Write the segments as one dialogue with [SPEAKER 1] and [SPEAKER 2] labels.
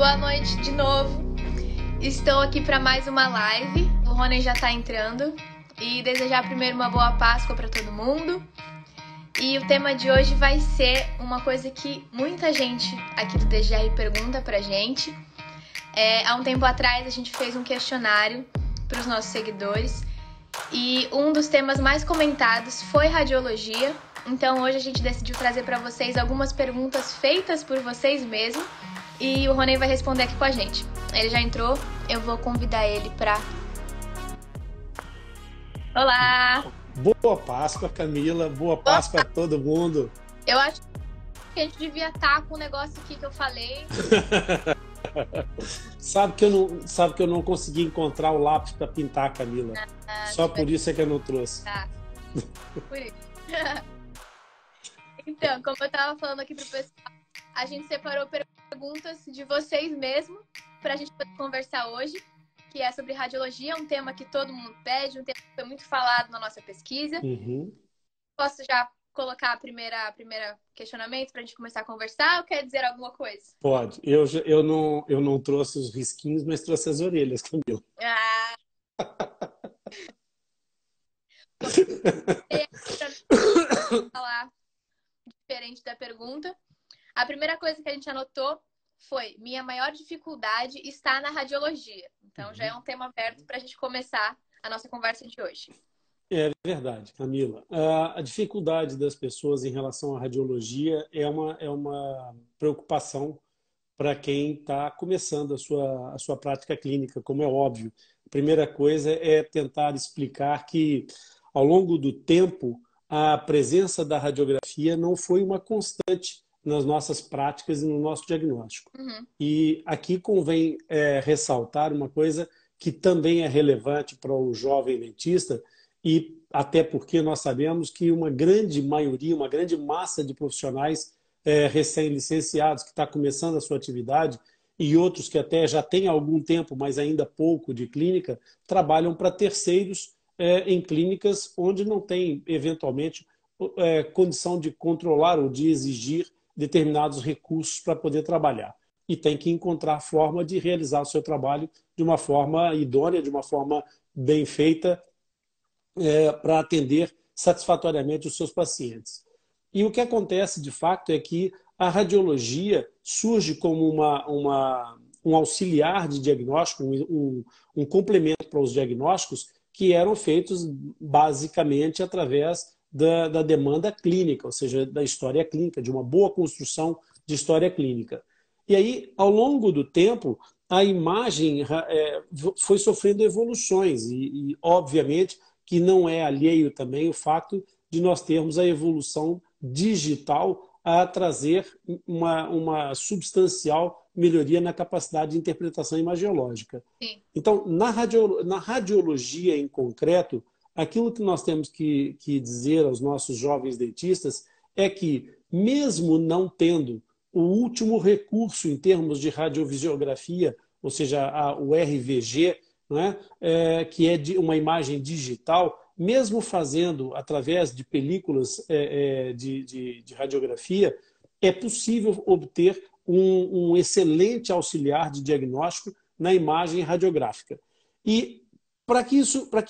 [SPEAKER 1] Boa noite de novo. Estou aqui para mais uma live. O Rony já está entrando. E desejar primeiro uma boa Páscoa para todo mundo. E o tema de hoje vai ser uma coisa que muita gente aqui do DGR pergunta pra gente. Há um tempo atrás a gente fez um questionário para os nossos seguidores. E um dos temas mais comentados foi radiologia. Então hoje a gente decidiu trazer para vocês algumas perguntas feitas por vocês mesmos. E o Rony vai responder aqui com a gente. Ele já entrou, eu vou convidar ele para... Olá!
[SPEAKER 2] Boa Páscoa, Camila. Boa Páscoa a todo mundo.
[SPEAKER 1] Eu acho que a gente devia estar com o negócio aqui que eu falei.
[SPEAKER 2] Sabe que eu não consegui encontrar o lápis para pintar, Camila. Só por isso é que eu não trouxe.
[SPEAKER 1] Tá. Por isso. Então, como eu estava falando aqui pro pessoal, a gente separou perguntas de vocês mesmos para a gente poder conversar hoje, que é sobre radiologia, um tema que todo mundo pede, um tema que foi muito falado na nossa pesquisa.
[SPEAKER 2] Uhum.
[SPEAKER 1] Posso já colocar a primeira questionamento para a gente começar a conversar ou quer dizer alguma coisa?
[SPEAKER 2] Pode. Eu não trouxe os risquinhos, mas trouxe as orelhas, Camila.
[SPEAKER 1] Ah! Falar diferente da pergunta. A primeira coisa que a gente anotou foi: minha maior dificuldade está na radiologia. Então já é um tema aberto para a gente começar a nossa conversa de hoje.
[SPEAKER 2] É verdade, Camila. A dificuldade das pessoas em relação à radiologia é uma preocupação para quem está começando a sua prática clínica, como é óbvio. A primeira coisa é tentar explicar que, ao longo do tempo, a presença da radiografia não foi uma constante nas nossas práticas e no nosso diagnóstico.
[SPEAKER 1] Uhum.
[SPEAKER 2] E aqui convém ressaltar uma coisa que também é relevante para o jovem dentista, e até porque nós sabemos que uma grande maioria, uma grande massa de profissionais recém-licenciados que está começando a sua atividade e outros que até já têm algum tempo, mas ainda pouco de clínica, trabalham para terceiros em clínicas onde não tem, eventualmente, condição de controlar ou de exigir determinados recursos para poder trabalhar. E tem que encontrar forma de realizar o seu trabalho de uma forma idônea, de uma forma bem feita, para atender satisfatoriamente os seus pacientes. E o que acontece, de fato, é que a radiologia surge como um auxiliar de diagnóstico, um complemento para os diagnósticos que eram feitos basicamente através da demanda clínica, ou seja, da história clínica, de uma boa construção de história clínica. E aí, ao longo do tempo, a imagem foi sofrendo evoluções e obviamente, que não é alheio também o fato de nós termos a evolução digital a trazer uma substancial melhoria na capacidade de interpretação imagiológica.
[SPEAKER 1] Sim.
[SPEAKER 2] Então, na radiologia em concreto, aquilo que nós temos que dizer aos nossos jovens dentistas é que, mesmo não tendo o último recurso em termos de radiovisiografia, ou seja, o RVG, que é uma imagem digital, mesmo fazendo através de películas de radiografia, é possível obter um excelente auxiliar de diagnóstico na imagem radiográfica. E para que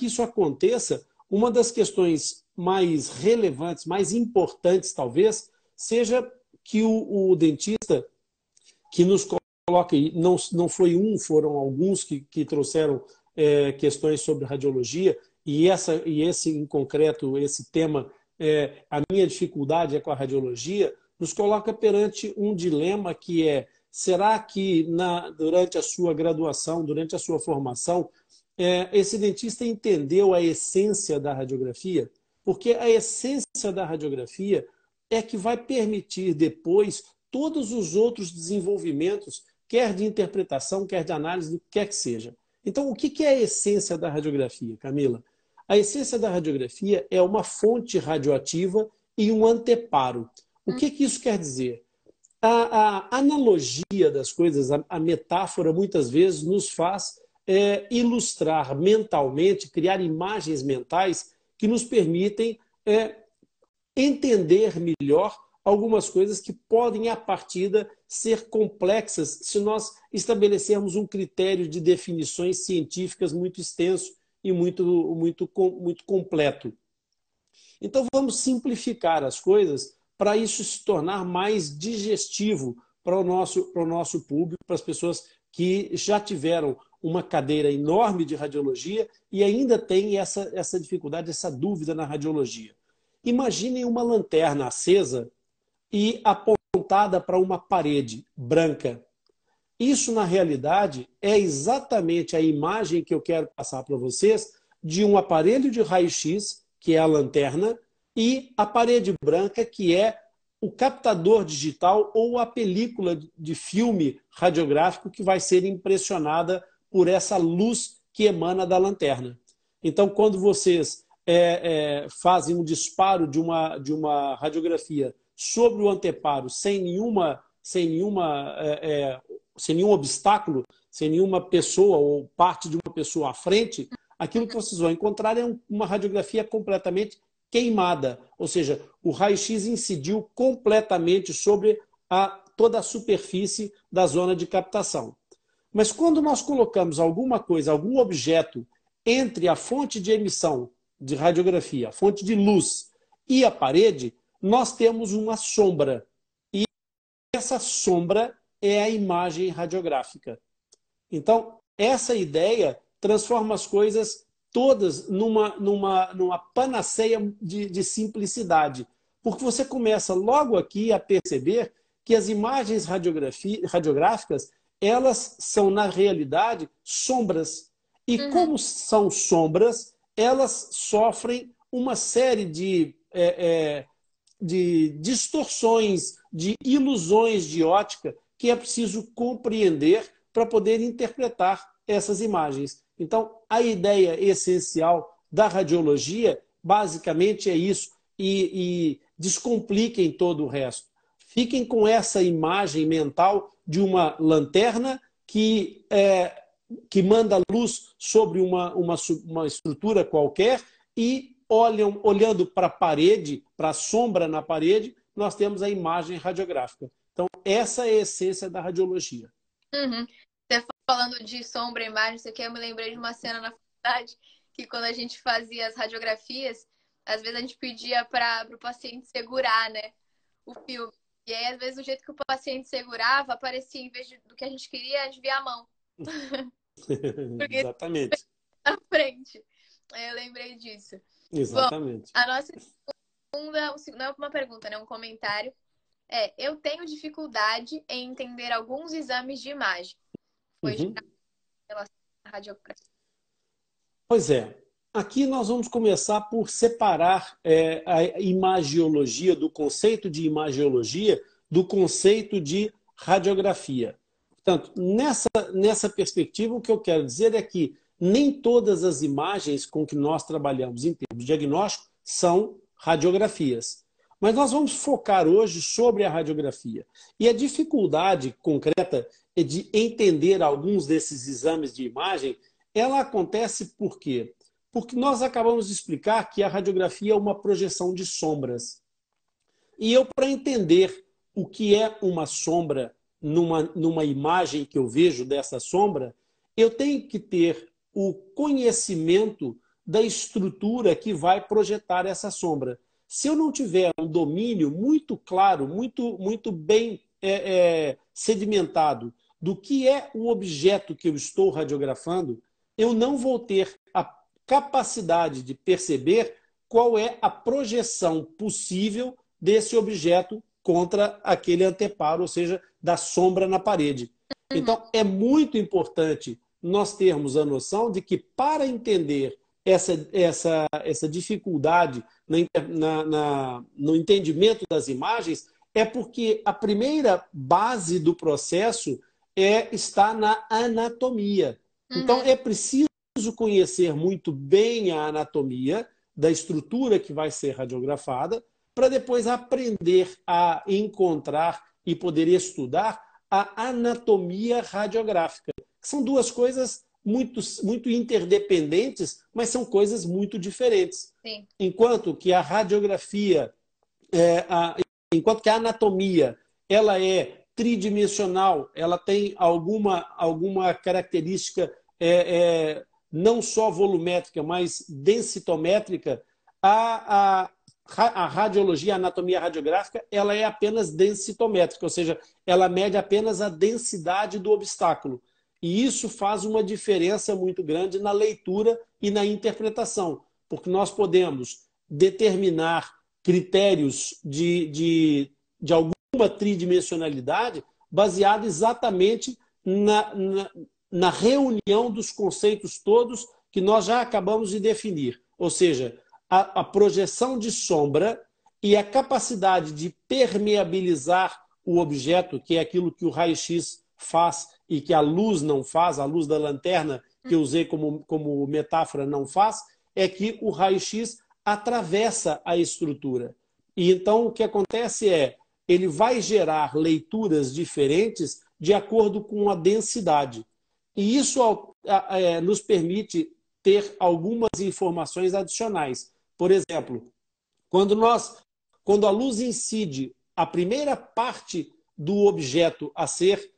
[SPEAKER 2] isso aconteça, uma das questões mais relevantes, mais importantes talvez, seja que o dentista que nos coloca, e não foi foram alguns que trouxeram questões sobre radiologia, e esse em concreto, esse tema, a minha dificuldade é com a radiologia, nos coloca perante um dilema que é: será que durante a sua graduação, durante a sua formação, esse dentista entendeu a essência da radiografia? Porque a essência da radiografia é que vai permitir depois todos os outros desenvolvimentos, quer de interpretação, quer de análise, do que quer que seja. Então, o que é a essência da radiografia, Camila? A essência da radiografia é uma fonte radioativa e um anteparo. O que isso quer dizer? A analogia das coisas, a metáfora, muitas vezes nos faz ilustrar mentalmente, criar imagens mentais que nos permitem entender melhor algumas coisas que podem, à partida, ser complexas se nós estabelecermos um critério de definições científicas muito extenso e muito completo. Então, vamos simplificar as coisas para isso se tornar mais digestivo para o nosso público, para as pessoas que já tiveram uma cadeira enorme de radiologia e ainda têm essa dificuldade, essa dúvida na radiologia. Imaginem uma lanterna acesa e apontada para uma parede branca. Isso, na realidade, é exatamente a imagem que eu quero passar para vocês de um aparelho de raio-x, que é a lanterna, e a parede branca, que é o captador digital ou a película de filme radiográfico que vai ser impressionada por essa luz que emana da lanterna. Então, quando vocês fazem um disparo de uma radiografia sobre o anteparo sem nenhum obstáculo, sem nenhuma pessoa ou parte de uma pessoa à frente, aquilo que vocês vão encontrar é uma radiografia completamente queimada, ou seja, o raio-x incidiu completamente sobre toda a superfície da zona de captação. Mas quando nós colocamos alguma coisa, algum objeto entre a fonte de emissão de radiografia, a fonte de luz e a parede, nós temos uma sombra. E essa sombra é a imagem radiográfica. Então, essa ideia transforma as coisas todas numa panaceia de simplicidade. Porque você começa logo aqui a perceber que as imagens radiográficas, elas são, na realidade, sombras. E como são sombras, elas sofrem uma série de distorções, de ilusões de ótica que é preciso compreender para poder interpretar essas imagens. Então, a ideia essencial da radiologia, basicamente, é isso. E descompliquem todo o resto. Fiquem com essa imagem mental de uma lanterna que manda luz sobre uma estrutura qualquer e olhando para a parede, para a sombra na parede, nós temos a imagem radiográfica. Então, essa é a essência da radiologia.
[SPEAKER 1] Você falando de sombra, imagem, isso aqui, eu me lembrei de uma cena na faculdade que quando a gente fazia as radiografias, às vezes a gente pedia para o paciente segurar, né, o filme. E aí, às vezes, o jeito que o paciente segurava, aparecia, em vez do que a gente queria, desviar a mão. Porque
[SPEAKER 2] Exatamente.
[SPEAKER 1] na frente. Eu lembrei disso.
[SPEAKER 2] Exatamente.
[SPEAKER 1] Bom, a nossa segunda, não é uma pergunta, né? Um comentário. Eu tenho dificuldade em entender alguns exames de imagem. Foi de relação à radiografia.
[SPEAKER 2] Pois é. Aqui nós vamos começar por separar a imagiologia, do conceito de imagiologia, do conceito de radiografia. Portanto, nessa perspectiva, o que eu quero dizer é que nem todas as imagens com que nós trabalhamos em termos de diagnóstico são radiografias. Mas nós vamos focar hoje sobre a radiografia. E a dificuldade concreta de entender alguns desses exames de imagem, ela acontece por quê? Porque nós acabamos de explicar que a radiografia é uma projeção de sombras. E eu, para entender o que é uma sombra numa imagem que eu vejo dessa sombra, eu tenho que ter o conhecimento da estrutura que vai projetar essa sombra. Se eu não tiver um domínio muito claro, muito bem sedimentado do que é o objeto que eu estou radiografando, eu não vou ter a capacidade de perceber qual é a projeção possível desse objeto contra aquele anteparo, ou seja, da sombra na parede. Então, é muito importante nós termos a noção de que, para entender essa dificuldade no entendimento das imagens, é porque a primeira base do processo está na anatomia. Então, é preciso conhecer muito bem a anatomia da estrutura que vai ser radiografada, para depois aprender a encontrar e poder estudar a anatomia radiográfica. São duas coisas muito interdependentes, mas são coisas muito diferentes.
[SPEAKER 1] Sim.
[SPEAKER 2] Enquanto que a radiografia enquanto que a anatomia ela é tridimensional, ela tem alguma característica não só volumétrica, mas densitométrica, a radiologia, a anatomia radiográfica, ela é apenas densitométrica, ou seja, ela mede apenas a densidade do obstáculo. E isso faz uma diferença muito grande na leitura e na interpretação, porque nós podemos determinar critérios de alguma tridimensionalidade baseado exatamente na reunião dos conceitos todos que nós já acabamos de definir. Ou seja, a projeção de sombra e a capacidade de permeabilizar o objeto, que é aquilo que o raio-x faz e que a luz não faz, a luz da lanterna, que eu usei como metáfora, não faz, é que o raio-x atravessa a estrutura. E então o que acontece é, ele vai gerar leituras diferentes de acordo com a densidade. E isso nos permite ter algumas informações adicionais. Por exemplo, quando a luz incide a primeira parte do objeto a ser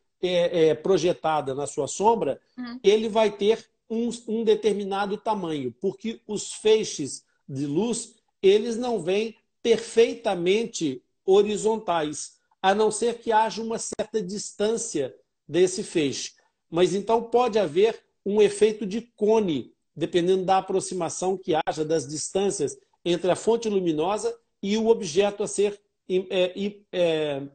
[SPEAKER 2] projetada na sua sombra, ele vai ter um determinado tamanho, porque os feixes de luz, eles não vêm perfeitamente horizontais, a não ser que haja uma certa distância desse feixe. Mas então pode haver um efeito de cone, dependendo da aproximação que haja das distâncias entre a fonte luminosa e o objeto a ser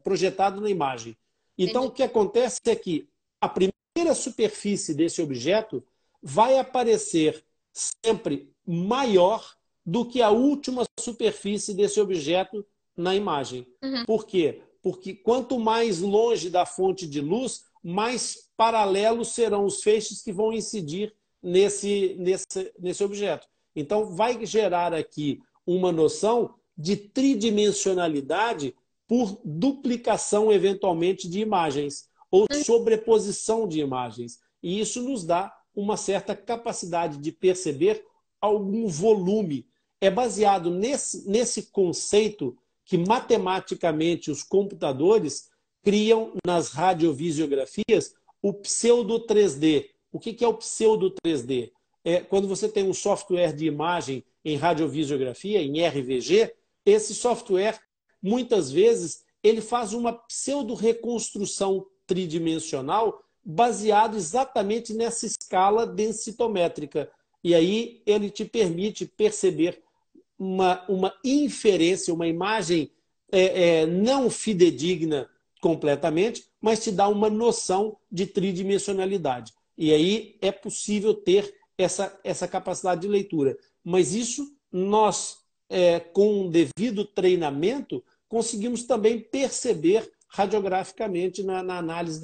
[SPEAKER 2] projetado na imagem. Então, o que acontece é que a primeira superfície desse objeto vai aparecer sempre maior do que a última superfície desse objeto na imagem. Por quê? Porque quanto mais longe da fonte de luz, mais paralelos serão os feixes que vão incidir nesse objeto. Então, vai gerar aqui uma noção de tridimensionalidade por duplicação, eventualmente, de imagens ou sobreposição de imagens. E isso nos dá uma certa capacidade de perceber algum volume. É baseado nesse conceito que, matematicamente, os computadores criam nas radiovisiografias o pseudo 3D. O que é o pseudo 3D? Quando você tem um software de imagem em radiovisiografia, em RVG, esse software, muitas vezes, ele faz uma pseudo-reconstrução tridimensional baseado exatamente nessa escala densitométrica. E aí ele te permite perceber uma inferência, uma imagem não fidedigna completamente, mas te dá uma noção de tridimensionalidade. E aí é possível ter essa capacidade de leitura. Mas isso nós, com um devido treinamento, conseguimos também perceber radiograficamente na análise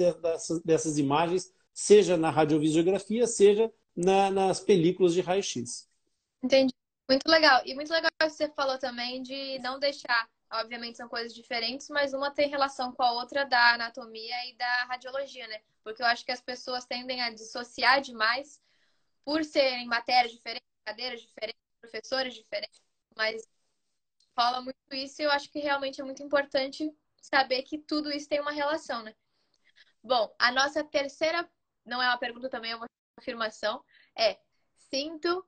[SPEAKER 2] dessas imagens, seja na radiovisiografia, seja nas películas de raio-x.
[SPEAKER 1] Entendi. Muito legal. E muito legal que você falou também de não deixar, obviamente são coisas diferentes, mas uma tem relação com a outra da anatomia e da radiologia, né? Porque eu acho que as pessoas tendem a dissociar demais por serem matérias diferentes, cadeiras diferentes, professores diferentes, mas rola muito isso e eu acho que realmente é muito importante saber que tudo isso tem uma relação, né? Bom, a nossa terceira, não é uma pergunta também, é uma afirmação, sinto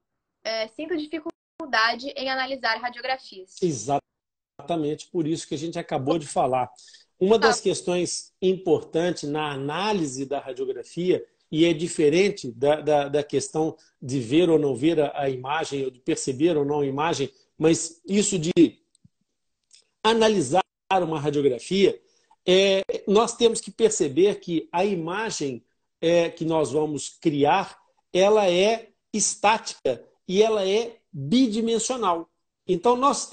[SPEAKER 1] dificuldade em analisar radiografias.
[SPEAKER 2] Exatamente por isso que a gente acabou de falar. Uma das questões importantes na análise da radiografia, e é diferente da questão de ver ou não ver a imagem, ou de perceber ou não a imagem, mas isso de analisar uma radiografia, nós temos que perceber que a imagem que nós vamos criar, ela é estática e ela é bidimensional. Então, nós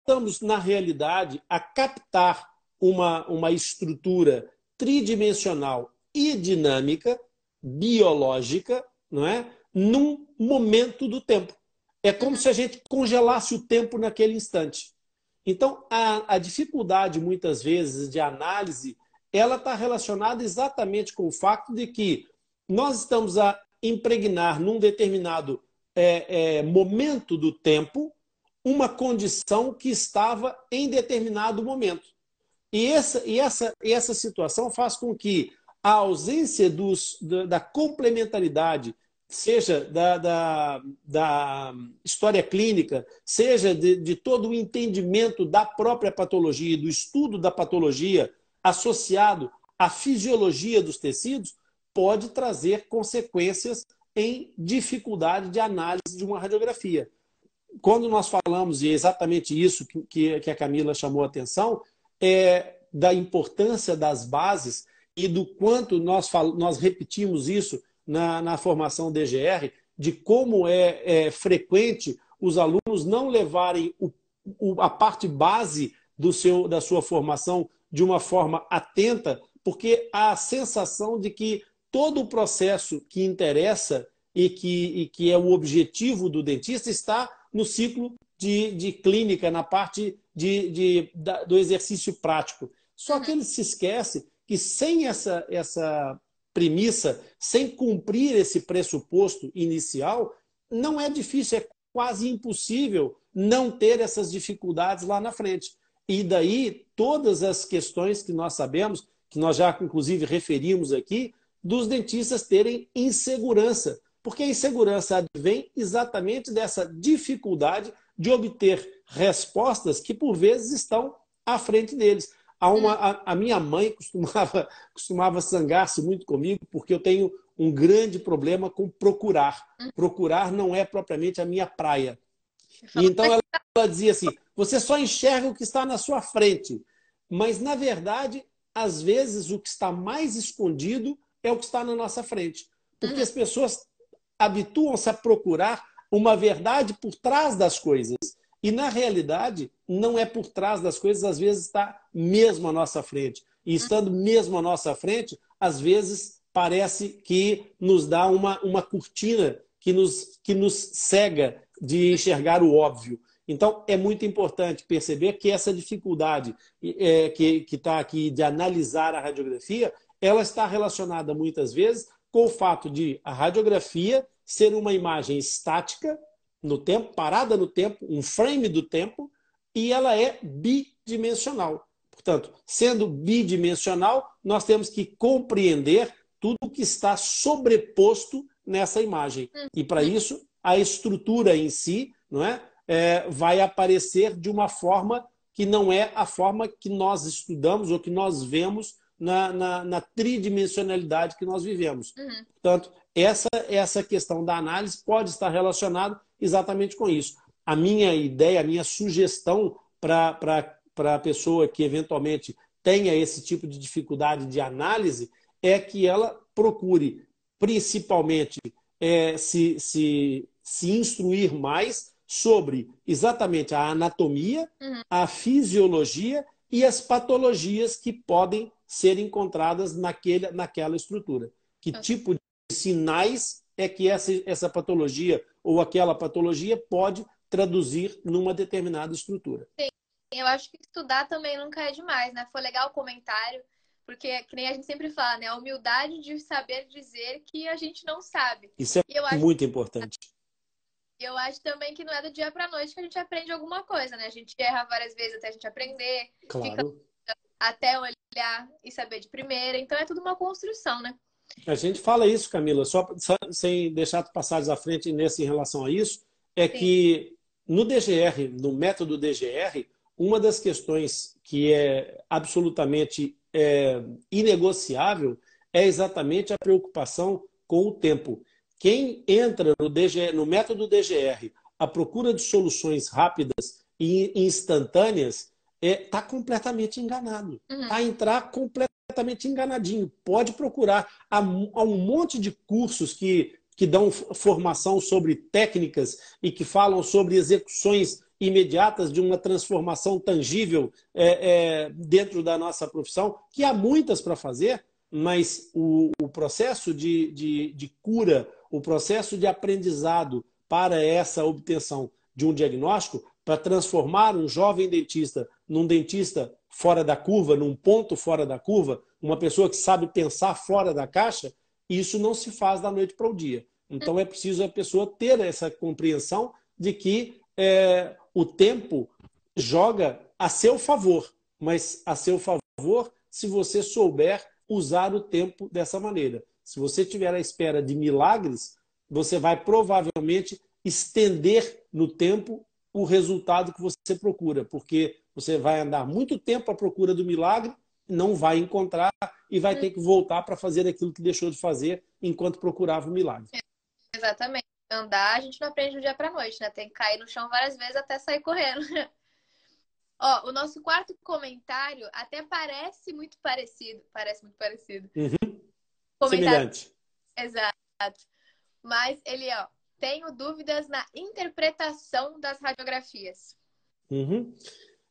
[SPEAKER 2] estamos, na realidade, a captar uma estrutura tridimensional e dinâmica, biológica, não é? Num momento do tempo. É como se a gente congelasse o tempo naquele instante. Então, a dificuldade, muitas vezes, de análise, ela está relacionada exatamente com o fato de que nós estamos a impregnar num determinado momento do tempo uma condição que estava em determinado momento. E essa situação faz com que a ausência da complementaridade, seja da história clínica, seja de todo o entendimento da própria patologia, do estudo da patologia, associado à fisiologia dos tecidos, pode trazer consequências em dificuldade de análise de uma radiografia. Quando nós falamos, e é exatamente isso que a Camila chamou a atenção, da importância das bases e do quanto nós repetimos isso na formação DGR, de como é frequente os alunos não levarem a parte base da sua formação de uma forma atenta, porque há a sensação de que todo o processo que interessa e que é o objetivo do dentista está no ciclo de clínica, na parte do exercício prático. Só que ele se esquece que sem essa premissa, sem cumprir esse pressuposto inicial, não é difícil, é quase impossível não ter essas dificuldades lá na frente. E daí todas as questões que nós sabemos, que nós já inclusive referimos aqui, dos dentistas terem insegurança. Porque a insegurança advém exatamente dessa dificuldade de obter respostas que, por vezes, estão à frente deles. A minha mãe costumava zangar-se muito comigo, porque eu tenho um grande problema com procurar. Procurar não é propriamente a minha praia. E então ela dizia assim, você só enxerga o que está na sua frente. Mas, na verdade, às vezes, o que está mais escondido é o que está na nossa frente. Porque as pessoas habituam-se a procurar uma verdade por trás das coisas. E, na realidade, não é por trás das coisas, às vezes está mesmo à nossa frente. E estando mesmo à nossa frente, às vezes parece que nos dá uma cortina que nos cega de enxergar o óbvio. Então, é muito importante perceber que essa dificuldade que está aqui de analisar a radiografia, ela está relacionada muitas vezes com o fato de a radiografia ser uma imagem estática no tempo, parada no tempo, um frame do tempo, e ela é bidimensional. Portanto, sendo bidimensional, nós temos que compreender tudo o que está sobreposto nessa imagem. E, para isso, a estrutura em si, não é, vai aparecer de uma forma que não é a forma que nós estudamos ou que nós vemos na tridimensionalidade que nós vivemos. Portanto, essa questão da análise pode estar relacionada exatamente com isso. A minha ideia, a minha sugestão para a pessoa que eventualmente tenha esse tipo de dificuldade de análise é que ela procure, principalmente, se instruir mais sobre exatamente a anatomia, a fisiologia e as patologias que podem ser encontradas naquela estrutura. Que tipo de sinais é que essa patologia ou aquela patologia pode traduzir numa determinada estrutura.
[SPEAKER 1] Sim, eu acho que estudar também nunca é demais, né? Foi legal o comentário, porque, que nem a gente sempre fala, né? A humildade de saber dizer que a gente não sabe.
[SPEAKER 2] Isso é muito importante.
[SPEAKER 1] Eu acho também que não é do dia para a noite que a gente aprende alguma coisa, né? A gente erra várias vezes até a gente aprender,
[SPEAKER 2] claro.
[SPEAKER 1] até olhar e saber de primeira. Então é tudo uma construção, né?
[SPEAKER 2] A gente fala isso, Camila, só sem deixar passagens à frente em relação a isso, é Sim. que no DGR, no método DGR, uma das questões que é absolutamente inegociável é exatamente a preocupação com o tempo. Quem entra no método DGR à procura de soluções rápidas e instantâneas está completamente enganado. A entrar completamente enganadinho. Pode procurar. Há um monte de cursos que dão formação sobre técnicas e que falam sobre execuções imediatas de uma transformação tangível dentro da nossa profissão, que há muitas para fazer, mas o processo de cura, o processo de aprendizado para essa obtenção de um diagnóstico, para transformar um jovem dentista num dentista fora da curva, num ponto fora da curva, uma pessoa que sabe pensar fora da caixa, isso não se faz da noite para o dia. Então é preciso a pessoa ter essa compreensão de que o tempo joga a seu favor, mas a seu favor favor se você souber usar o tempo dessa maneira. Se você estiver à espera de milagres, você vai provavelmente estender no tempo o resultado que você procura, porque você vai andar muito tempo à procura do milagre, não vai encontrar e vai ter que voltar para fazer aquilo que deixou de fazer enquanto procurava o milagre.
[SPEAKER 1] Exatamente. Andar, a gente não aprende do dia para noite, né? Tem que cair no chão várias vezes até sair correndo. Ó, o nosso quarto comentário até parece muito parecido. Parece muito parecido. Comentário...
[SPEAKER 2] Semelhante.
[SPEAKER 1] Exato. Mas ele, ó, tenho dúvidas na interpretação das radiografias.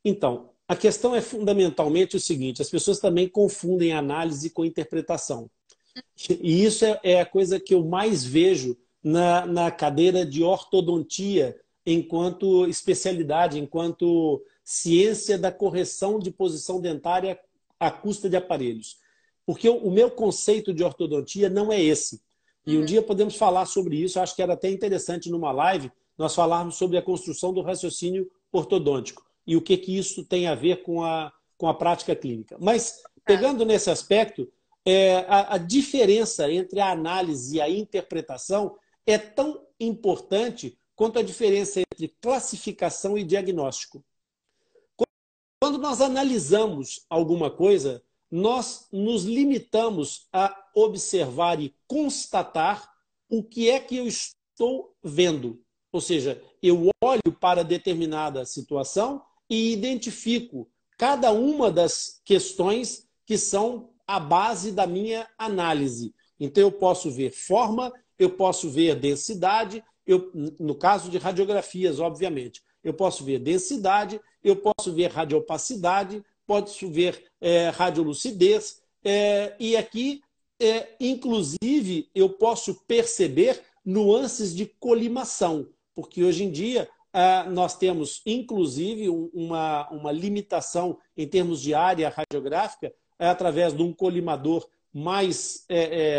[SPEAKER 2] Então, a questão é fundamentalmente o seguinte: as pessoas também confundem análise com interpretação. E isso é a coisa que eu mais vejo na cadeira de ortodontia, enquanto especialidade, enquanto ciência da correção de posição dentária à custa de aparelhos. Porque o meu conceito de ortodontia não é esse. E um dia podemos falar sobre isso. Eu acho que era até interessante numa live nós falarmos sobre a construção do raciocínio ortodôntico e o que isso tem a ver com a prática clínica. Mas, pegando nesse aspecto, a diferença entre a análise e a interpretação é tão importante quanto a diferença entre classificação e diagnóstico. Quando nós analisamos alguma coisa, nós nos limitamos a observar e constatar o que é que eu estou vendo. Ou seja, eu olho para determinada situação e identifico cada uma das questões que são a base da minha análise. Então, eu posso ver forma, eu posso ver densidade, no caso de radiografias, obviamente. Eu posso ver densidade, eu posso ver radiopacidade, posso ver radiolucidez, e aqui, inclusive, eu posso perceber nuances de colimação, porque hoje em dia nós temos, inclusive, uma limitação em termos de área radiográfica através de um colimador mais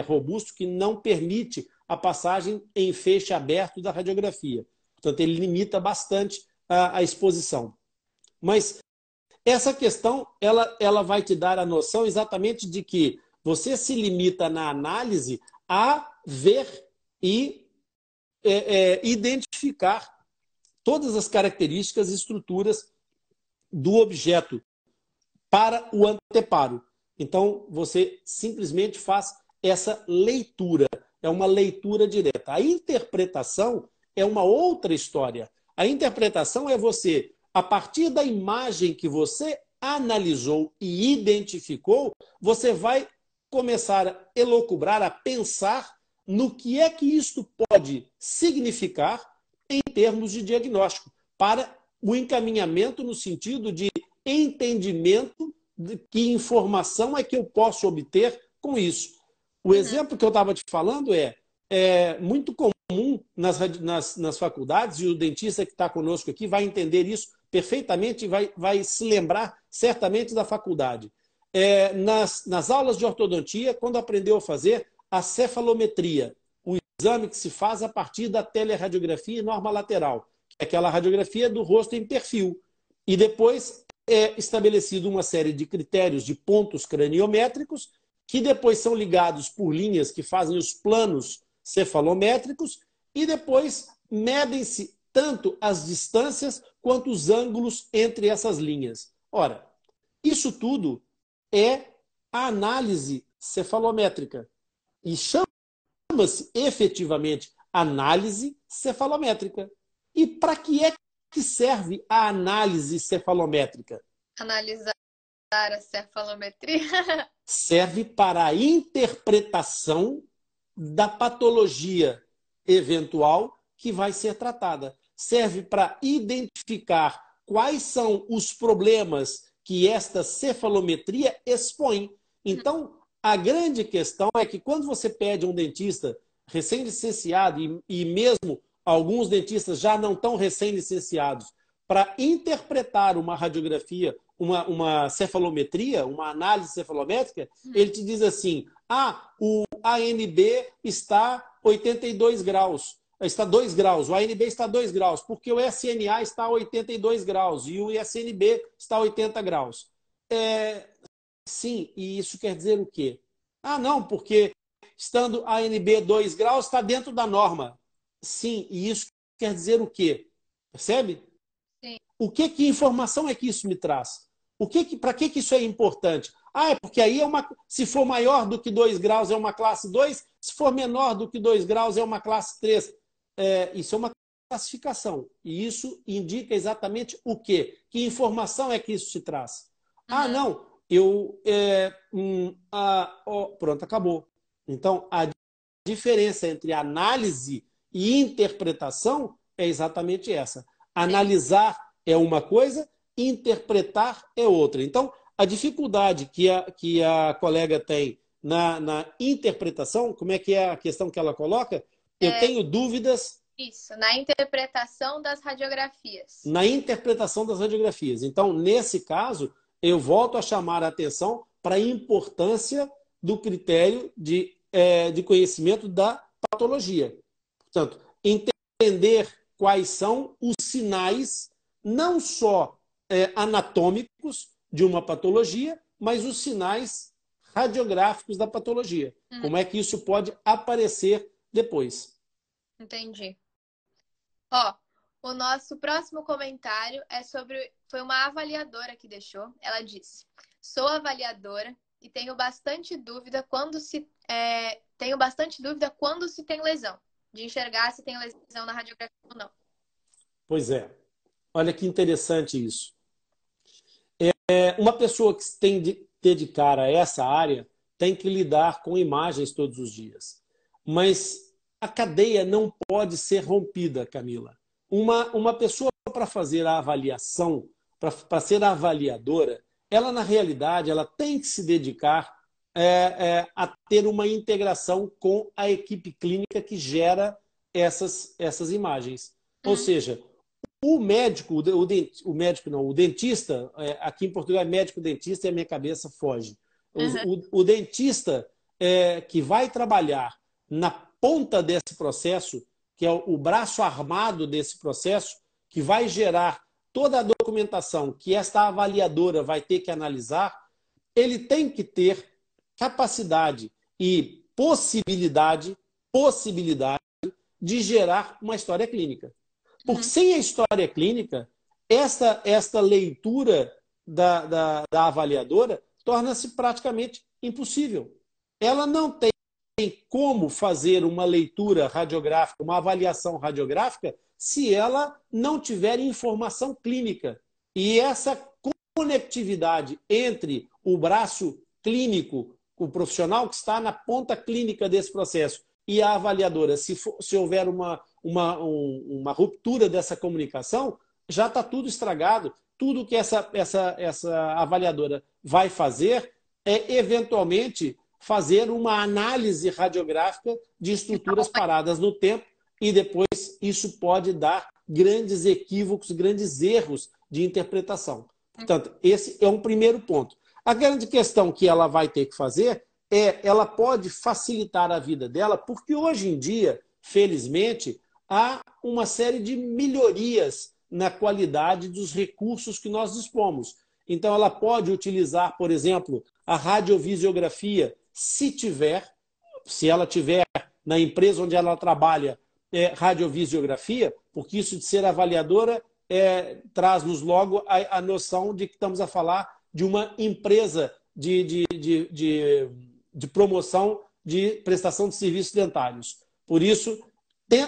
[SPEAKER 2] robusto que não permite a passagem em feixe aberto da radiografia. Portanto, ele limita bastante a exposição. Mas essa questão ela vai te dar a noção exatamente de que você se limita na análise a ver e identificar todas as características e estruturas do objeto para o anteparo. Então, você simplesmente faz essa leitura. É uma leitura direta. A interpretação é uma outra história. A interpretação é você, a partir da imagem que você analisou e identificou, você vai começar a elocubrar, a pensar no que é que isto pode significar em termos de diagnóstico, para o encaminhamento no sentido de entendimento de que informação é que eu posso obter com isso. O exemplo que eu estava te falando é muito comum nas faculdades, e o dentista que está conosco aqui vai entender isso perfeitamente e vai se lembrar certamente da faculdade. Nas aulas de ortodontia, quando aprendeu a fazer a cefalometria, o exame que se faz a partir da teleradiografia e norma lateral, que é aquela radiografia do rosto em perfil. E depois é estabelecido uma série de critérios de pontos craniométricos, que depois são ligados por linhas que fazem os planos cefalométricos, e depois medem-se tanto as distâncias quanto os ângulos entre essas linhas. Ora, isso tudo é a análise cefalométrica. E chama-se efetivamente análise cefalométrica. E para que é que serve a análise cefalométrica?
[SPEAKER 1] Analisar a cefalometria.
[SPEAKER 2] Serve para a interpretação da patologia eventual que vai ser tratada. Serve para identificar quais são os problemas que esta cefalometria expõe. Então, a grande questão é que quando você pede a um dentista recém-licenciado, e mesmo alguns dentistas já não tão recém-licenciados, para interpretar uma radiografia, uma cefalometria, uma análise cefalométrica, ele te diz assim: o ANB está 82 graus, está 2 graus, o ANB está 2 graus, porque o SNA está a 82 graus e o SNB está a 80 graus. Sim, e isso quer dizer o quê? Ah, não, porque estando ANB 2 graus está dentro da norma. Sim, e isso quer dizer o quê? Percebe?
[SPEAKER 1] Sim.
[SPEAKER 2] Que informação é que isso me traz? Para que isso é importante? Ah, é porque aí se for maior do que 2 graus é uma classe 2, se for menor do que 2 graus é uma classe 3. Isso é uma classificação. E isso indica exatamente o quê? Que informação é que isso te traz? Ah,
[SPEAKER 1] Uhum.
[SPEAKER 2] não, pronto, acabou. Então, a diferença entre análise e interpretação é exatamente essa.
[SPEAKER 1] Sim.
[SPEAKER 2] Analisar é uma coisa, interpretar é outra. Então, a dificuldade que a colega tem na interpretação, como é que é a questão que ela coloca? Eu
[SPEAKER 1] É
[SPEAKER 2] tenho dúvidas
[SPEAKER 1] isso, na interpretação das radiografias.
[SPEAKER 2] na interpretação das radiografias. Então, nesse caso, eu volto a chamar a atenção para a importância do critério de conhecimento da patologia. Portanto, entender quais são os sinais, não só anatômicos de uma patologia, mas os sinais radiográficos da patologia.
[SPEAKER 1] Uhum.
[SPEAKER 2] Como é que isso pode aparecer depois?
[SPEAKER 1] Entendi. Ó, o nosso próximo comentário é sobre. Foi uma avaliadora que deixou. Ela disse: Sou avaliadora e tenho bastante dúvida quando se tem lesão, de enxergar se tem lesão na radiografia ou não.
[SPEAKER 2] Pois é. Olha que interessante isso. Uma pessoa que se tem de dedicar a essa área tem que lidar com imagens todos os dias. Mas a cadeia não pode ser rompida, Camila. Uma pessoa para fazer a avaliação, para ser avaliadora, ela na realidade ela tem que se dedicar a ter uma integração com a equipe clínica que gera essas imagens. Ou
[SPEAKER 1] Uhum.
[SPEAKER 2] seja, o médico, o médico não, o dentista, aqui em Portugal é médico-dentista e a minha cabeça foge.
[SPEAKER 1] Uhum.
[SPEAKER 2] O dentista que vai trabalhar na ponta desse processo, que é o braço armado desse processo, que vai gerar toda a documentação que esta avaliadora vai ter que analisar, ele tem que ter capacidade e possibilidade de gerar uma história clínica. Porque
[SPEAKER 1] Uhum.
[SPEAKER 2] sem a história clínica, esta leitura da avaliadora torna-se praticamente impossível. Ela não tem como fazer uma leitura radiográfica, uma avaliação radiográfica, se ela não tiver informação clínica. E essa conectividade entre o braço clínico, o profissional que está na ponta clínica desse processo, e a avaliadora, se houver uma ruptura dessa comunicação, já está tudo estragado. Tudo que essa avaliadora vai fazer é, eventualmente, fazer uma análise radiográfica de estruturas paradas no tempo e depois isso pode dar grandes equívocos, grandes erros de interpretação. Portanto, esse é um primeiro ponto. A grande questão que ela vai ter que fazer ela pode facilitar a vida dela, porque hoje em dia, felizmente, há uma série de melhorias na qualidade dos recursos que nós dispomos. Então, ela pode utilizar, por exemplo, a radiovisiografia, se ela tiver na empresa onde ela trabalha radiovisiografia, porque isso de ser avaliadora traz-nos logo a noção de que estamos a falar de uma empresa de promoção de prestação de serviços dentários. Por isso,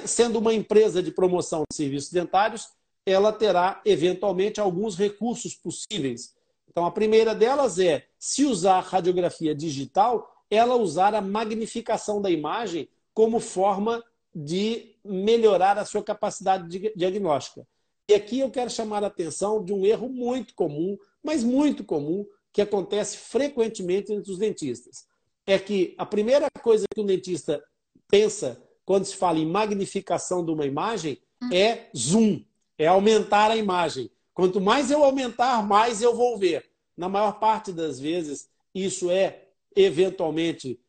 [SPEAKER 2] sendo uma empresa de promoção de serviços dentários, ela terá, eventualmente, alguns recursos possíveis. Então, a primeira delas é, se usar radiografia digital, ela usar a magnificação da imagem como forma de melhorar a sua capacidade diagnóstica. E aqui eu quero chamar a atenção de um erro muito comum, mas muito comum, que acontece frequentemente entre os dentistas. É que a primeira coisa que um dentista pensa quando se fala em magnificação de uma imagem é zoom, é aumentar a imagem. Quanto mais eu aumentar, mais eu vou ver. Na maior parte das vezes, isso é, eventualmente,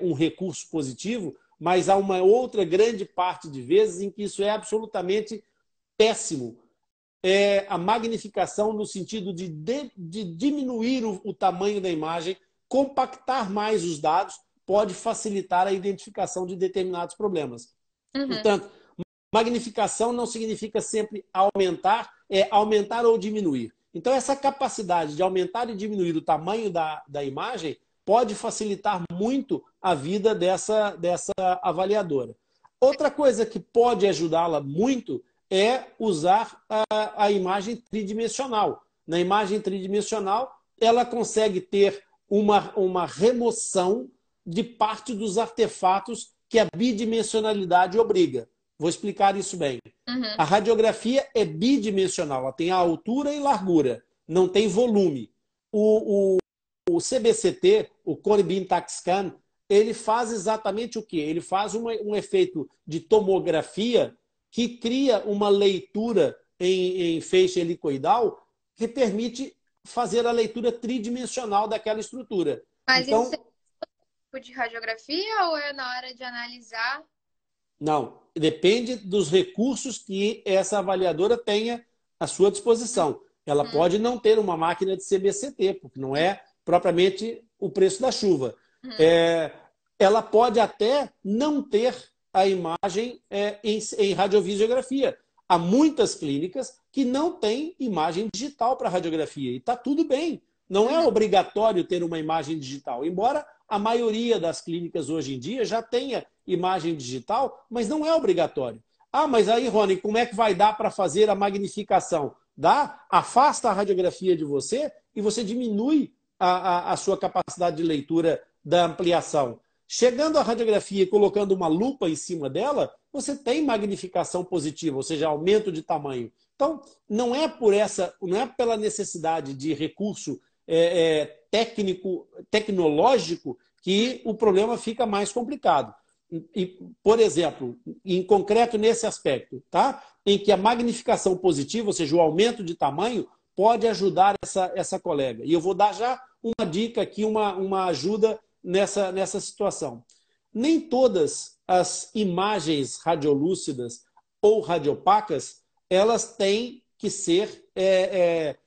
[SPEAKER 2] um recurso positivo, mas há uma outra grande parte de vezes em que isso é absolutamente péssimo. a magnificação no sentido de diminuir o tamanho da imagem, compactar mais os dados, pode facilitar a identificação de determinados problemas. Portanto, magnificação não significa sempre aumentar, é aumentar ou diminuir. Então, essa capacidade de aumentar e diminuir o tamanho da imagem pode facilitar muito a vida dessa avaliadora. Outra coisa que pode ajudá-la muito é usar a imagem tridimensional. Na imagem tridimensional, ela consegue ter uma remoção de parte dos artefatos que a bidimensionalidade obriga. Vou explicar isso bem. A radiografia é bidimensional, ela tem a altura e largura, não tem volume. O CBCT, o Cone Beam Tax Scan, ele faz exatamente o quê? Ele faz um efeito de tomografia que cria uma leitura em feixe helicoidal que permite fazer a leitura tridimensional daquela estrutura.
[SPEAKER 1] Mas
[SPEAKER 2] então,
[SPEAKER 1] isso é tipo de radiografia ou é na hora de analisar?
[SPEAKER 2] Não, depende dos recursos que essa avaliadora tenha à sua disposição. Ela pode não ter uma máquina de CBCT, porque não é propriamente o preço da chuva. Ela pode até não ter a imagem em radiovisiografia. Há muitas clínicas que não têm imagem digital para radiografia, e está tudo bem. Não é obrigatório ter uma imagem digital, embora a maioria das clínicas hoje em dia já tenha imagem digital, mas não é obrigatório. Ah, mas aí, Rony, como é que vai dar para fazer a magnificação? Dá, afasta a radiografia de você e você diminui a sua capacidade de leitura da ampliação. Chegando à radiografia e colocando uma lupa em cima dela, você tem magnificação positiva, ou seja, aumento de tamanho. Então, não é pela necessidade de recurso tecnológico que o problema fica mais complicado. E, por exemplo, em concreto nesse aspecto, tá? Em que a magnificação positiva, ou seja, o aumento de tamanho, pode ajudar essa colega. E eu vou dar já uma dica aqui, uma ajuda nessa situação. Nem todas as imagens radiolúcidas ou radiopacas, elas têm que ser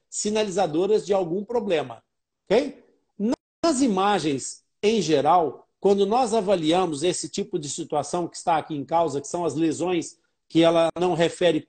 [SPEAKER 2] sinalizadoras de algum problema. Okay? Nas imagens, em geral, quando nós avaliamos esse tipo de situação que está aqui em causa, que são as lesões, que ela não refere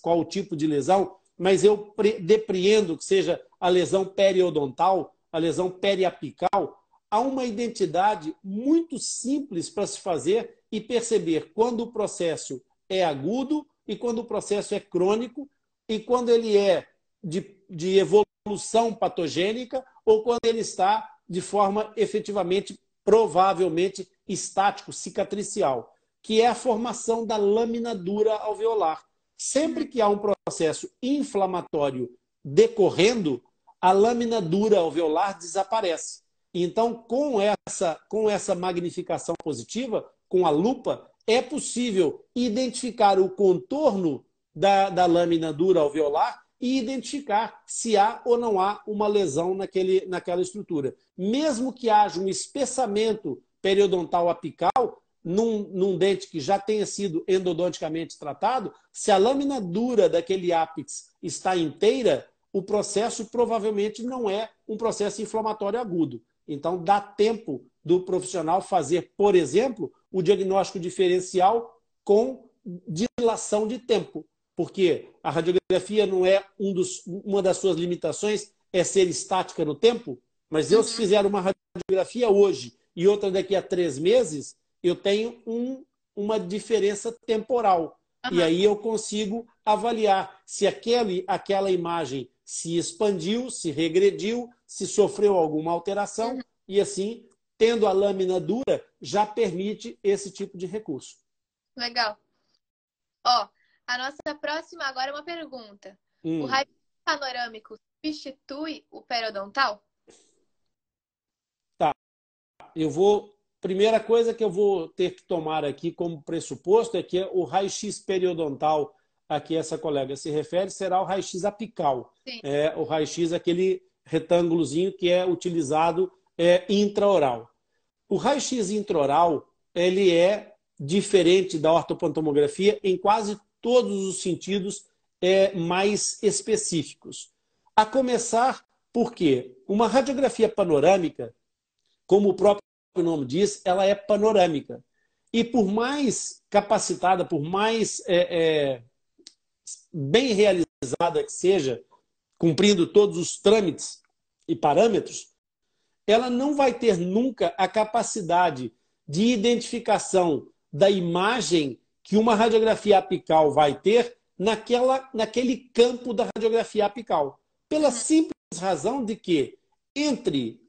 [SPEAKER 2] qual o tipo de lesão, mas eu depreendo que seja a lesão periodontal, a lesão periapical, há uma identidade muito simples para se fazer e perceber quando o processo é agudo e quando o processo é crônico e quando ele é de evolução patogênica ou quando ele está de forma efetivamente, provavelmente, estático, cicatricial, que é a formação da lâmina dura alveolar. Sempre que há um processo inflamatório decorrendo, a lâmina dura alveolar desaparece. Então, com essa magnificação positiva, com a lupa, é possível identificar o contorno da lâmina dura alveolar e identificar se há ou não há uma lesão naquela estrutura. Mesmo que haja um espessamento periodontal apical, num dente que já tenha sido endodonticamente tratado, se a lâmina dura daquele ápice está inteira, o processo provavelmente não é um processo inflamatório agudo. Então, dá tempo do profissional fazer, por exemplo, o diagnóstico diferencial com dilação de tempo. Porque a radiografia não é uma das suas limitações é ser estática no tempo, mas eu, se fizer uma radiografia hoje e outra daqui a 3 meses, eu tenho uma diferença temporal. E aí eu consigo avaliar se aquela imagem se expandiu, se regrediu, se sofreu alguma alteração, e assim, tendo a lâmina dura, já permite esse tipo de recurso.
[SPEAKER 1] Legal. Ó, a nossa próxima agora é uma pergunta. O raio panorâmico substitui o periodontal?
[SPEAKER 2] Tá. Primeira coisa que eu vou ter que tomar aqui como pressuposto é que o raio-x periodontal a que essa colega se refere será o raio-x apical.
[SPEAKER 1] Sim.
[SPEAKER 2] O raio-x, aquele retângulozinho que é utilizado intraoral. O raio-x intraoral, ele é diferente da ortopontomografia em quase todos os sentidos, mais específicos. A começar porque uma radiografia panorâmica, como o próprio nome diz, ela é panorâmica. E por mais capacitada, por mais bem realizada que seja, cumprindo todos os trâmites e parâmetros, ela não vai ter nunca a capacidade de identificação da imagem que uma radiografia apical vai ter naquele campo da radiografia apical. Pela simples razão de que entre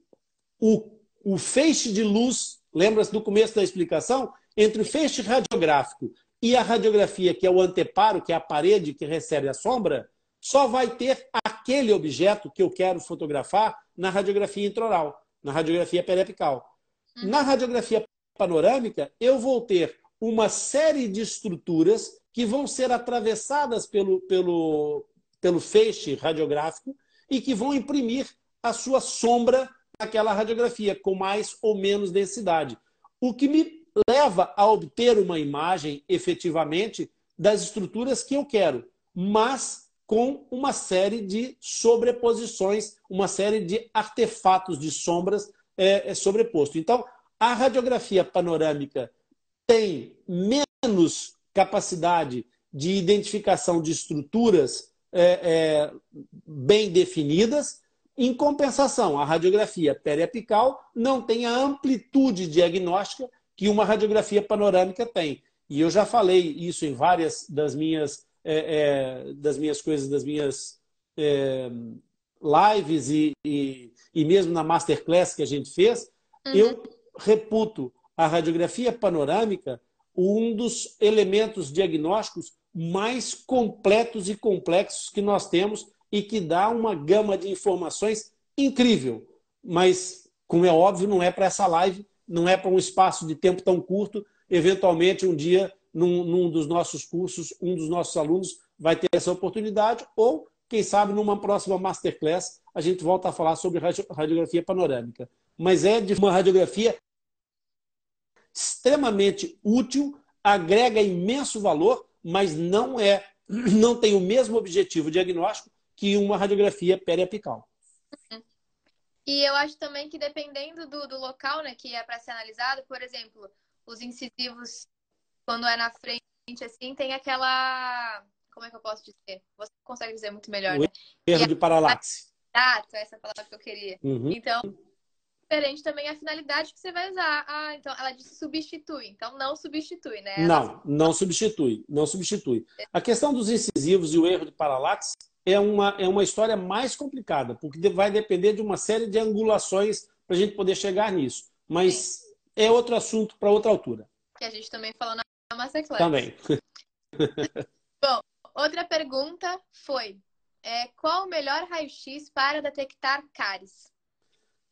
[SPEAKER 2] o feixe de luz, lembra-se do começo da explicação? Entre o feixe radiográfico e a radiografia, que é o anteparo, que é a parede que recebe a sombra, só vai ter aquele objeto que eu quero fotografar na radiografia intraoral, na radiografia periapical. Na radiografia panorâmica, eu vou ter uma série de estruturas que vão ser atravessadas pelo feixe radiográfico e que vão imprimir a sua sombra naquela radiografia, com mais ou menos densidade. O que me leva a obter uma imagem, efetivamente, das estruturas que eu quero, mas com uma série de sobreposições, uma série de artefatos de sombras sobreposto. Então, a radiografia panorâmica tem menos capacidade de identificação de estruturas bem definidas. Em compensação, a radiografia periapical não tem a amplitude diagnóstica que uma radiografia panorâmica tem. E eu já falei isso em várias das minhas lives e mesmo na masterclass que a gente fez. Eu reputo a radiografia panorâmica um dos elementos diagnósticos mais completos e complexos que nós temos e que dá uma gama de informações incrível. Mas, como é óbvio, não é para essa live, não é para um espaço de tempo tão curto. Eventualmente, um dia, num dos nossos cursos, um dos nossos alunos vai ter essa oportunidade, ou, quem sabe, numa próxima masterclass, a gente volta a falar sobre radiografia panorâmica. Mas é de uma radiografia extremamente útil, agrega imenso valor, mas não tem o mesmo objetivo diagnóstico que uma radiografia periapical.
[SPEAKER 1] E eu acho também que dependendo do local, né, que é para ser analisado, por exemplo, os incisivos, quando é na frente, assim, tem aquela... Como é que eu posso dizer? Você consegue dizer muito melhor, né?
[SPEAKER 2] Erro de paralaxe.
[SPEAKER 1] Exato, essa é a palavra que eu queria. Então, diferente também a finalidade que você vai usar. Então ela disse substitui. Então não substitui, né?
[SPEAKER 2] Não substitui. Não substitui. A questão dos incisivos e o erro de paralaxe é uma história mais complicada, porque vai depender de uma série de angulações para a gente poder chegar nisso. Mas é outro assunto para outra altura.
[SPEAKER 1] Que a gente também falou na masterclass.
[SPEAKER 2] Também.
[SPEAKER 1] Bom, outra pergunta foi: qual o melhor raio-x para detectar cáries?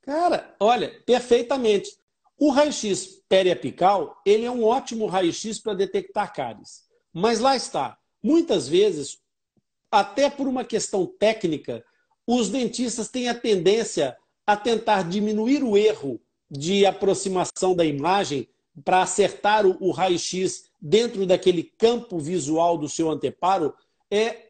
[SPEAKER 2] Cara, olha, perfeitamente. O raio-x periapical, ele é um ótimo raio-x para detectar cáries. Mas lá está. Muitas vezes, até por uma questão técnica, os dentistas têm a tendência a tentar diminuir o erro de aproximação da imagem para acertar o raio-x dentro daquele campo visual do seu anteparo,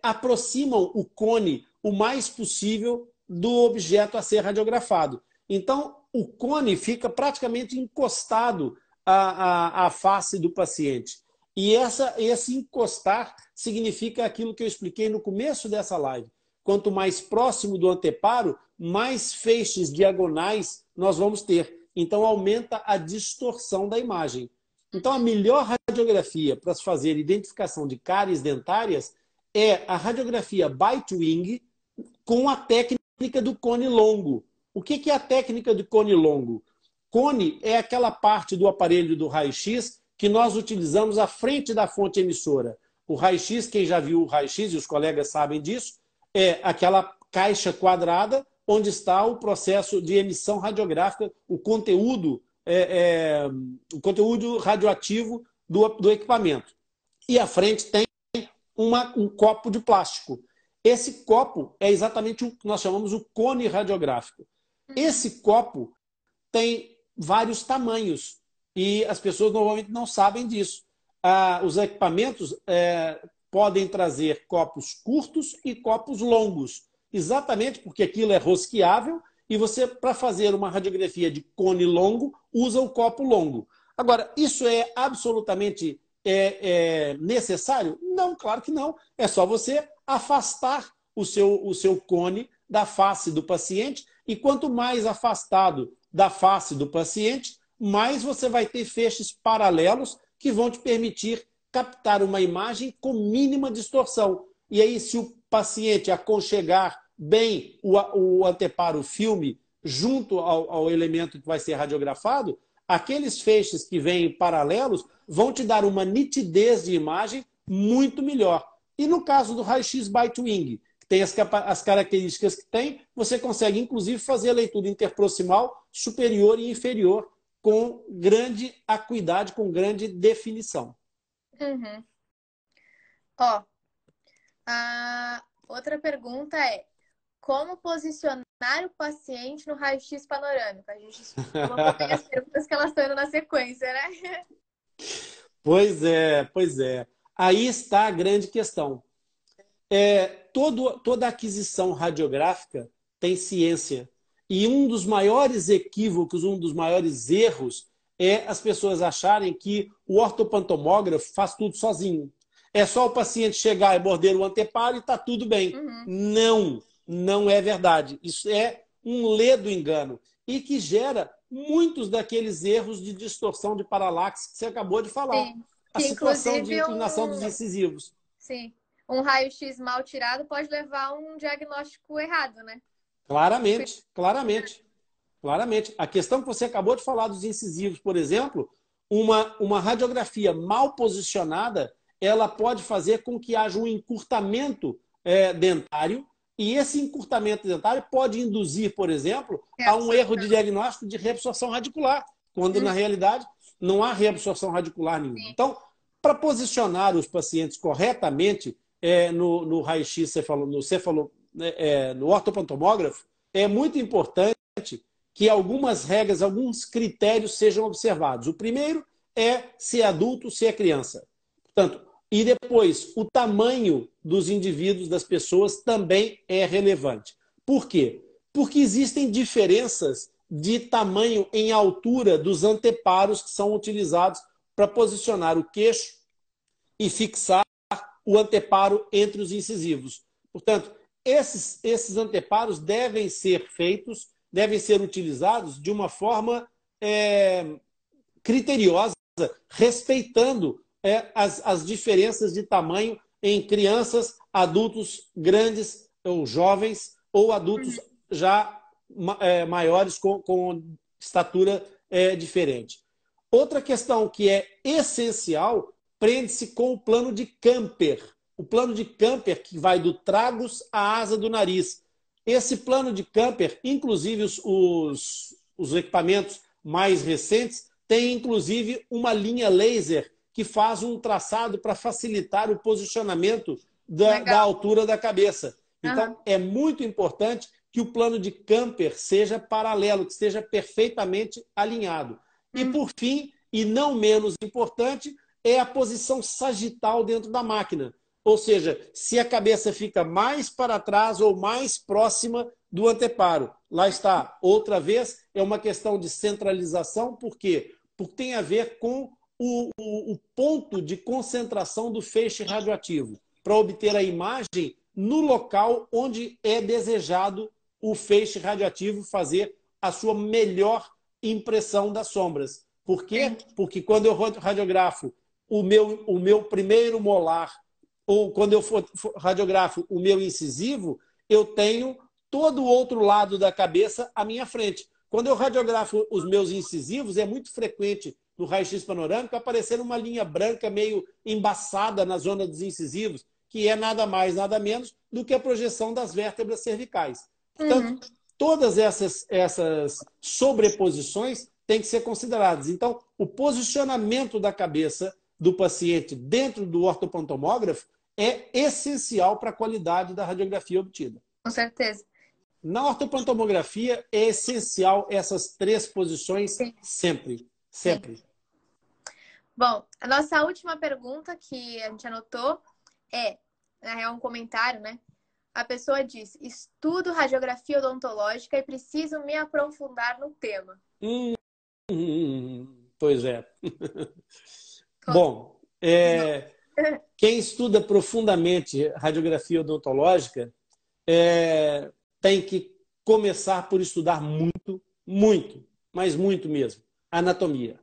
[SPEAKER 2] aproximam o cone o mais possível do objeto a ser radiografado. Então, o cone fica praticamente encostado à face do paciente. E esse encostar significa aquilo que eu expliquei no começo dessa live. Quanto mais próximo do anteparo, mais feixes diagonais nós vamos ter. Então, aumenta a distorção da imagem. Então, a melhor radiografia para se fazer identificação de cáries dentárias é a radiografia bite-wing com a técnica do cone longo. O que é a técnica do cone longo? Cone é aquela parte do aparelho do raio-x que nós utilizamos à frente da fonte emissora. O raio-x, quem já viu o raio-x, e os colegas sabem disso, é aquela caixa quadrada onde está o processo de emissão radiográfica, o conteúdo radioativo do equipamento. E à frente tem um copo de plástico. Esse copo é exatamente o que nós chamamos o cone radiográfico. Esse copo tem vários tamanhos e as pessoas normalmente não sabem disso. Os equipamentos podem trazer copos curtos e copos longos, exatamente porque aquilo é rosqueável e você, para fazer uma radiografia de cone longo, usa o copo longo. Agora, isso é absolutamente necessário? Não, claro que não. É só você afastar o seu cone da face do paciente e quanto mais afastado da face do paciente, mais você vai ter feixes paralelos que vão te permitir captar uma imagem com mínima distorção. E aí, se o paciente aconchegar bem o anteparo filme junto ao elemento que vai ser radiografado, aqueles feixes que vêm paralelos vão te dar uma nitidez de imagem muito melhor. E no caso do raio-x Bite-Wing, que tem as características que tem, você consegue, inclusive, fazer a leitura interproximal superior e inferior com grande acuidade, com grande definição.
[SPEAKER 1] Uhum. Ó, a outra pergunta é: como posicionar o paciente no raio-x panorâmico? A gente colocou bem as perguntas que elas estão indo na sequência, né?
[SPEAKER 2] Pois é, pois é. Aí está a grande questão. Toda aquisição radiográfica tem ciência. E um dos maiores equívocos, um dos maiores erros é as pessoas acharem que o ortopantomógrafo faz tudo sozinho. É só o paciente chegar e morder o anteparo e está tudo bem.
[SPEAKER 1] Uhum.
[SPEAKER 2] Não, não é verdade. Isso é um ledo engano e que gera muitos daqueles erros de distorção de paralaxe que você acabou de falar.
[SPEAKER 1] Sim.
[SPEAKER 2] A
[SPEAKER 1] Que
[SPEAKER 2] situação de
[SPEAKER 1] inclusive
[SPEAKER 2] inclinação dos incisivos.
[SPEAKER 1] sim, um raio-x mal tirado pode levar a um diagnóstico errado, né?
[SPEAKER 2] Claramente, claramente, claramente. A questão que você acabou de falar dos incisivos, por exemplo, uma radiografia mal posicionada, ela pode fazer com que haja um encurtamento dentário, e esse encurtamento dentário pode induzir, por exemplo, a um erro de diagnóstico de reabsorção radicular, quando na realidade não há reabsorção radicular nenhuma. Então, para posicionar os pacientes corretamente no raio-x, no ortopantomógrafo, é muito importante que algumas regras, alguns critérios sejam observados. O primeiro é se é adulto, se é criança. Portanto, e depois, o tamanho dos indivíduos, das pessoas, também é relevante. Por quê? Porque existem diferenças de tamanho em altura dos anteparos que são utilizados para posicionar o queixo e fixar o anteparo entre os incisivos. Portanto, esses anteparos devem ser feitos, devem ser utilizados de uma forma criteriosa, respeitando as diferenças de tamanho em crianças, adultos grandes ou jovens, ou adultos já maiores com estatura diferente. Outra questão que é essencial prende-se com o plano de Camper. O plano de Camper que vai do tragus à asa do nariz. Esse plano de Camper, inclusive os equipamentos mais recentes, tem inclusive uma linha laser que faz um traçado para facilitar o posicionamento da altura da cabeça. Então, é muito importante que o plano de Camper seja paralelo, que esteja perfeitamente alinhado. E, por fim, e não menos importante, é a posição sagital dentro da máquina. Ou seja, se a cabeça fica mais para trás ou mais próxima do anteparo. Lá está, outra vez, é uma questão de centralização. Por quê? Porque tem a ver com o ponto de concentração do feixe radioativo, para obter a imagem no local onde é desejado o feixe radioativo fazer a sua melhor impressão das sombras. Por quê? Porque quando eu radiografo o meu primeiro molar, ou quando eu radiografo o meu incisivo, eu tenho todo o outro lado da cabeça à minha frente. Quando eu radiografo os meus incisivos, é muito frequente no raio-x panorâmico aparecer uma linha branca meio embaçada na zona dos incisivos, que é nada mais, nada menos do que a projeção das vértebras cervicais. Portanto, todas essas sobreposições têm que ser consideradas. Então, o posicionamento da cabeça do paciente dentro do ortopantomógrafo é essencial para a qualidade da radiografia obtida.
[SPEAKER 1] Com certeza.
[SPEAKER 2] Na ortopantomografia é essencial essas três posições sempre. Sempre.
[SPEAKER 1] Bom, a nossa última pergunta que a gente anotou na real, um comentário, né? A pessoa diz: estudo radiografia odontológica e preciso me aprofundar no tema.
[SPEAKER 2] Pois é. Bom, quem estuda profundamente radiografia odontológica tem que começar por estudar muito, mas muito mesmo, anatomia.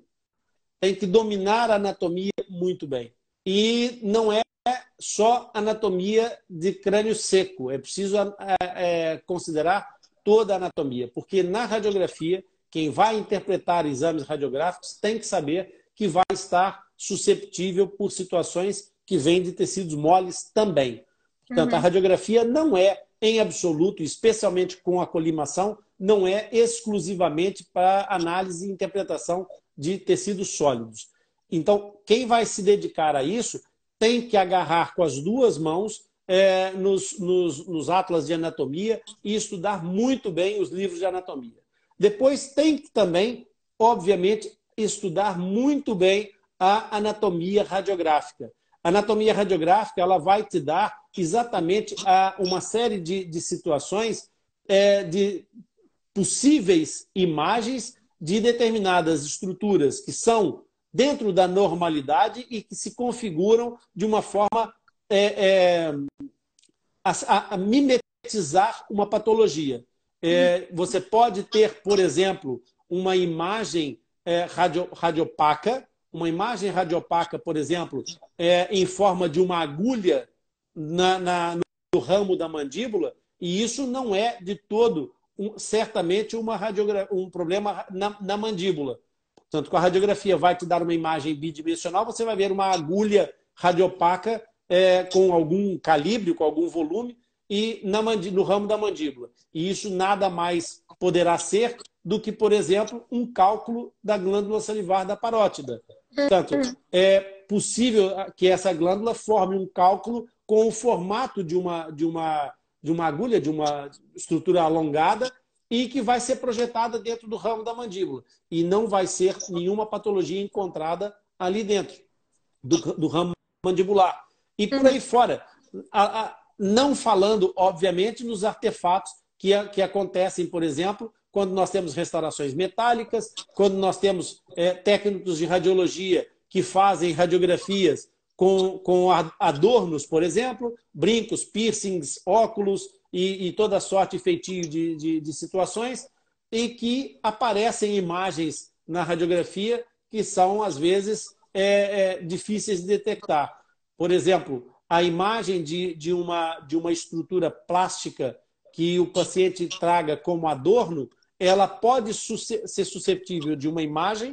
[SPEAKER 2] Tem que dominar a anatomia muito bem. E não é só anatomia de crânio seco, é preciso considerar toda a anatomia, porque na radiografia, quem vai interpretar exames radiográficos tem que saber que vai estar susceptível por situações que vêm de tecidos moles também. Portanto, a radiografia não é, em absoluto, especialmente com a colimação, não é exclusivamente para análise e interpretação de tecidos sólidos. Então, quem vai se dedicar a isso tem que agarrar com as duas mãos nos atlas de anatomia e estudar muito bem os livros de anatomia. Depois tem que também, obviamente, estudar muito bem a anatomia radiográfica. A anatomia radiográfica ela vai te dar exatamente uma série de situações de possíveis imagens de determinadas estruturas que são dentro da normalidade e que se configuram de uma forma a mimetizar uma patologia. Você pode ter, por exemplo, uma imagem radiopaca, por exemplo, em forma de uma agulha no ramo da mandíbula, e isso não é de todo, certamente, um problema na mandíbula. Portanto, com a radiografia vai te dar uma imagem bidimensional, você vai ver uma agulha radiopaca com algum calibre, com algum volume, e no ramo da mandíbula. E isso nada mais poderá ser do que, por exemplo, um cálculo da glândula salivar da parótida. Portanto, é possível que essa glândula forme um cálculo com o formato de uma agulha, de uma estrutura alongada, e que vai ser projetada dentro do ramo da mandíbula. E não vai ser nenhuma patologia encontrada ali dentro do ramo mandibular. E por aí fora. Não falando, obviamente, nos artefatos que acontecem, por exemplo, quando nós temos restaurações metálicas, quando nós temos técnicos de radiologia que fazem radiografias com adornos, por exemplo, brincos, piercings, óculos e toda sorte e feitio de situações, e que aparecem imagens na radiografia que são, às vezes, difíceis de detectar. Por exemplo, a imagem de uma estrutura plástica que o paciente traga como adorno, ela pode ser suscetível de uma imagem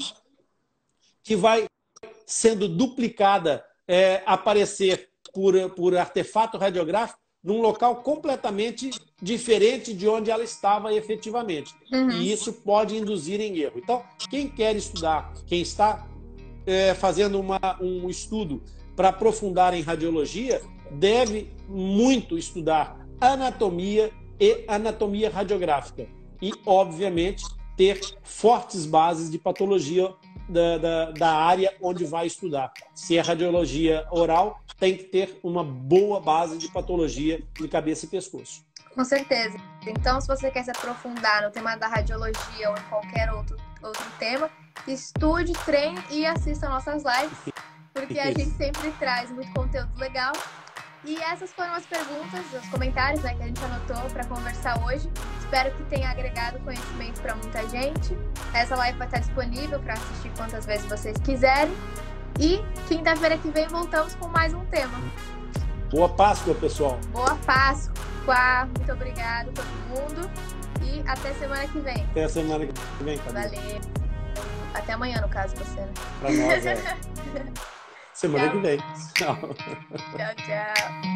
[SPEAKER 2] que vai sendo duplicada, aparecer por artefato radiográfico num local completamente diferente de onde ela estava efetivamente. E isso pode induzir em erro. Então, quem quer estudar, quem está fazendo um estudo para aprofundar em radiologia, deve muito estudar anatomia e anatomia radiográfica. E, obviamente, ter fortes bases de patologia da área onde vai estudar. Se é radiologia oral, tem que ter uma boa base de patologia de cabeça e pescoço.
[SPEAKER 1] Com certeza. Então, se você quer se aprofundar no tema da radiologia ou em qualquer outro tema, estude, treine e assista nossas lives, porque a gente sempre traz muito conteúdo legal. E essas foram as perguntas, os comentários, né, que a gente anotou para conversar hoje. Espero que tenha agregado conhecimento para muita gente. Essa live vai estar disponível para assistir quantas vezes vocês quiserem. E quinta-feira que vem voltamos com mais um tema.
[SPEAKER 2] Boa Páscoa, pessoal.
[SPEAKER 1] Boa Páscoa. Muito obrigada a todo mundo. E até semana que vem.
[SPEAKER 2] Até semana que vem, Camila.
[SPEAKER 1] Valeu. Até amanhã, no caso, você, né?
[SPEAKER 2] Para nós, Semana que vem. Tchau.
[SPEAKER 1] Tchau, tchau.